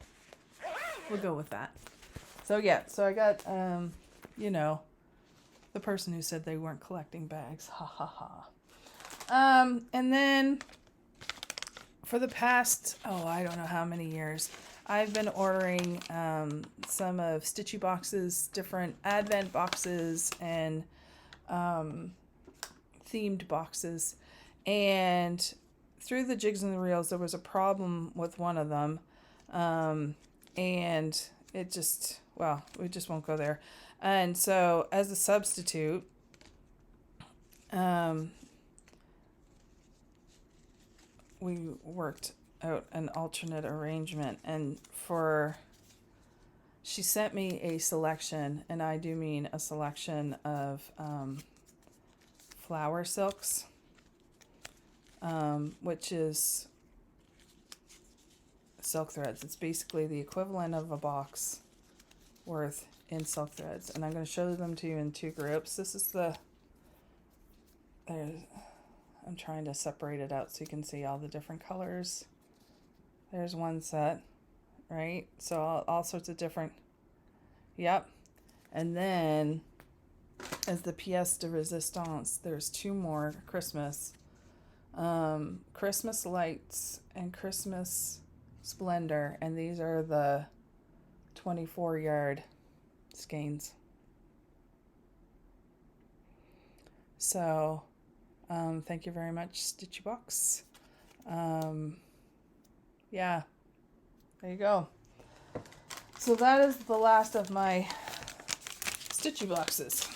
We'll go with that. So yeah, so I got, the person who said they weren't collecting bags. Ha ha ha. And then for the past, I don't know how many years, I've been ordering some of Stitchy Box's different advent boxes and themed boxes. And through the jigs and the reels, there was a problem with one of them. And it just, we just won't go there. And so as a substitute, we worked out an alternate arrangement, and she sent me a selection, and I do mean a selection of flower silks, which is silk threads. It's basically the equivalent of a box worth in silk threads, and I'm going to show them to you in two groups. This is I'm trying to separate it out so you can see all the different colors. There's one set, right? So all sorts of different, yep. And then as the pièce de résistance, there's two more Christmas lights and Christmas splendor, and these are the 24-yard skeins. So thank you very much, Stitchy Box. Yeah, there you go. So that is the last of my Stitchy Boxes.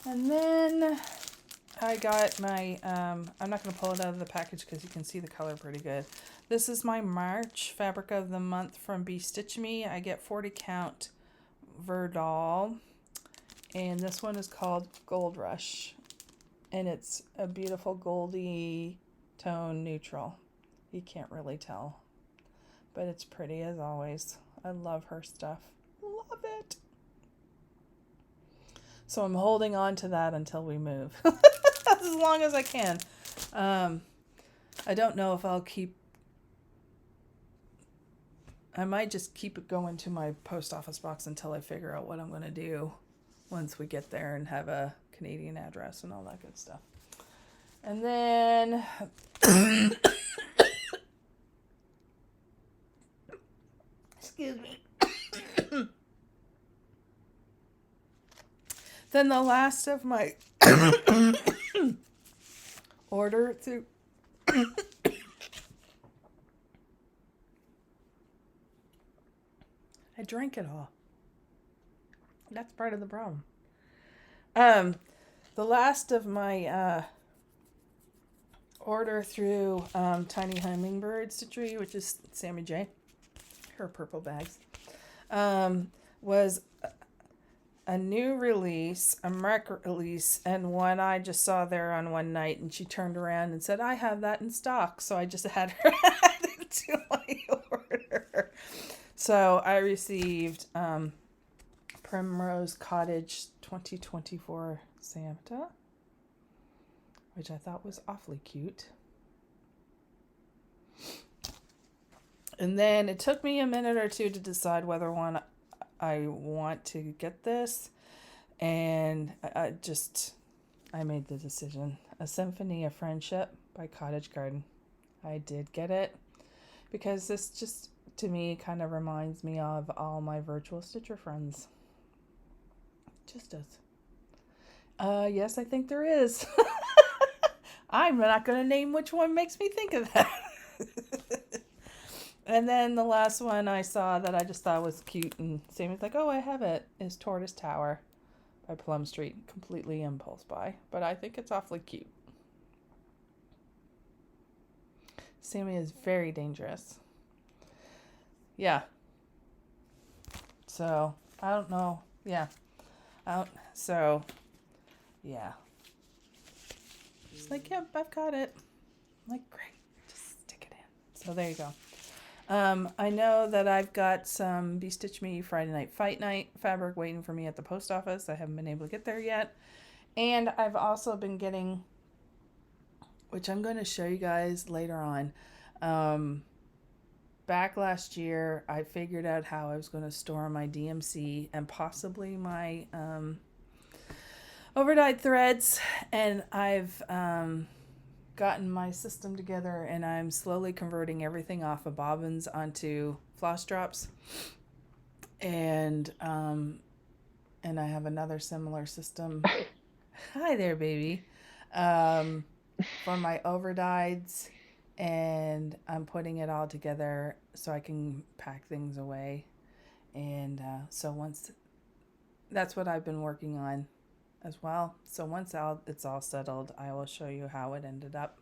And then I got my, I'm not going to pull it out of the package because you can see the color pretty good. This is my March Fabric of the Month from Be Stitch Me. I get 40 count Verdal. And this one is called Gold Rush. And it's a beautiful goldy tone neutral. You can't really tell. But it's pretty as always. I love her stuff. Love it. So I'm holding on to that until we move. As long as I can. I don't know if I'll keep... I might just keep it going to my post office box until I figure out what I'm going to do once we get there and have a Canadian address and all that good stuff. And then... Excuse me. Then the last of my order through... I drank it all. That's part of the problem. The last of my order through Tiny Hummingbird Stitchery, which is Sammy J, her purple bags, was a new release, a market release, and one I just saw there on one night, and she turned around and said, I have that in stock. So I just had her add it to my order. So I received Primrose Cottage 2024 Santa, which I thought was awfully cute. And then it took me a minute or two to decide whether I want to get this, and I made the decision. A Symphony of Friendship by Cottage Garden. I did get it because this just, to me, kind of reminds me of all my virtual Stitcher friends. Just does. Yes, I think there is. I'm not going to name which one makes me think of that. And then the last one I saw that I just thought was cute and Sammy's like, oh, I have it, is Tortoise Tower by Plum Street. Completely impulse buy, but I think it's awfully cute. Sammy is very dangerous. Yeah. So, I don't know. Yeah. So, yeah. She's like, yep, I've got it. I'm like, great. Just stick it in. So, there you go. I know that I've got some Be Stitch Me Friday Night Fight Night fabric waiting for me at the post office. I haven't been able to get there yet. And I've also been getting, which I'm going to show you guys later on. Back last year, I figured out how I was going to store my DMC and possibly my overdyed threads. And I've gotten my system together, and I'm slowly converting everything off of bobbins onto floss drops, and I have another similar system. Hi there, baby. For my overdyeds, and I'm putting it all together so I can pack things away. And so once that's what I've been working on as well. So once it's all settled, I will show you how it ended up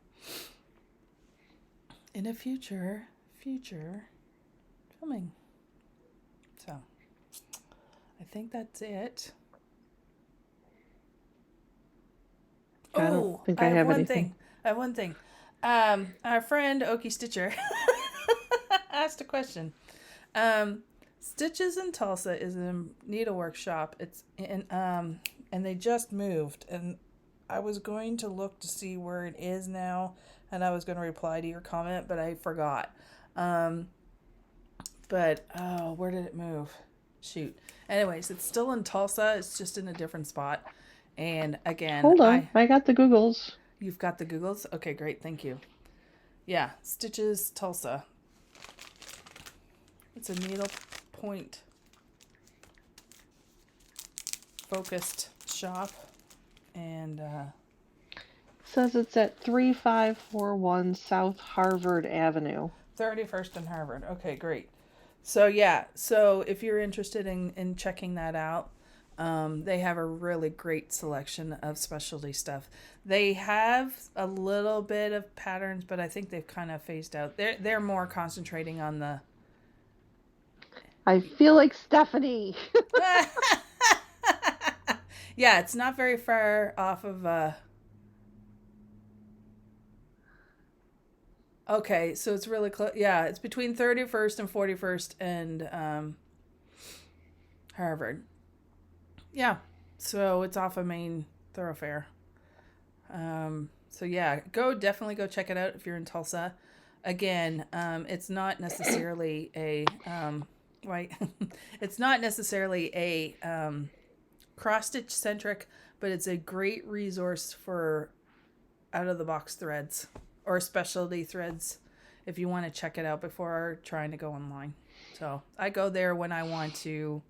in a future filming. So I think that's it. I don't think I have anything. I have one thing. Our friend Okie Stitcher asked a question. Stitches in Tulsa is a Needleworks shop. It's in and they just moved, and I was going to look to see where it is now, and I was going to reply to your comment, but I forgot. Where did it move? Shoot. Anyways, it's still in Tulsa. It's just in a different spot. And again, hold on, I got the Googles. You've got the Googles? Okay, great. Thank you. Yeah, Stitches Tulsa. It's a needlepoint focused shop, and says it's at 3541 South Harvard Avenue. 31st and Harvard. Okay, great. So yeah, so if you're interested in checking that out, they have a really great selection of specialty stuff. They have a little bit of patterns, but I think they've kind of phased out. They're more concentrating on the. I feel like Stephanie. Yeah, it's not very far off of. Okay, so it's really close. Yeah, it's between 31st and 41st and Harvard. Yeah, so it's off a main thoroughfare. So yeah, definitely go check it out if you're in Tulsa. Again, it's not necessarily a it's not necessarily a cross stitch centric, but it's a great resource for out of the box threads or specialty threads if you want to check it out before trying to go online. So I go there when I want to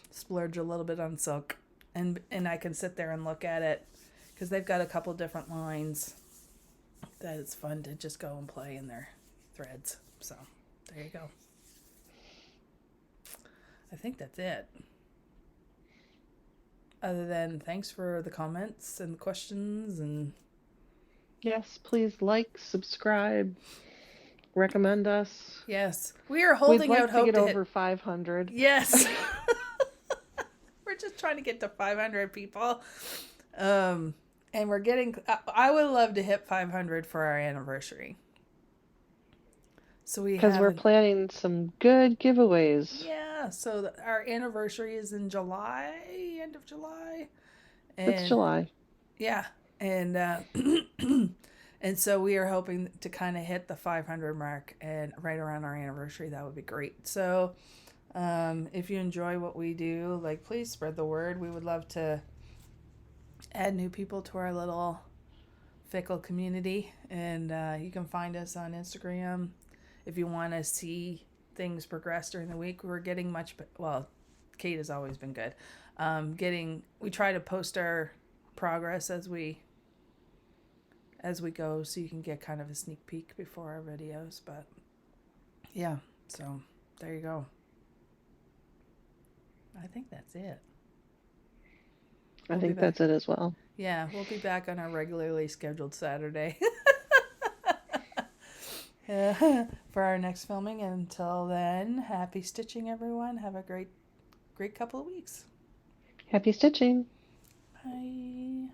splurge a little bit on silk, and I can sit there and look at it because they've got a couple different lines that it's fun to just go and play in their threads. So there you go. I think that's it. Other than thanks for the comments and the questions, and yes, please like, subscribe, recommend us. Yes, we are holding out hope to get to over 500. Yes. We're just trying to get to 500 people. And we're getting, I would love to hit 500 for our anniversary. So because we're planning some good giveaways. Yeah, so our anniversary is in July, end of July. And, it's July. Yeah, and and so we are hoping to kind of hit the 500 mark, and right around our anniversary. That would be great. So if you enjoy what we do, please spread the word. We would love to add new people to our little fickle community, and you can find us on Instagram. If you want to see things progress during the week, we're getting Kate has always been good. We try to post our progress as we as we go, so you can get kind of a sneak peek before our videos. But yeah, so there you go. I think that's it. I think that's it as well. Yeah, we'll be back on our regularly scheduled Saturday for our next filming. And until then, happy stitching, everyone. Have a great couple of weeks. Happy stitching. Bye.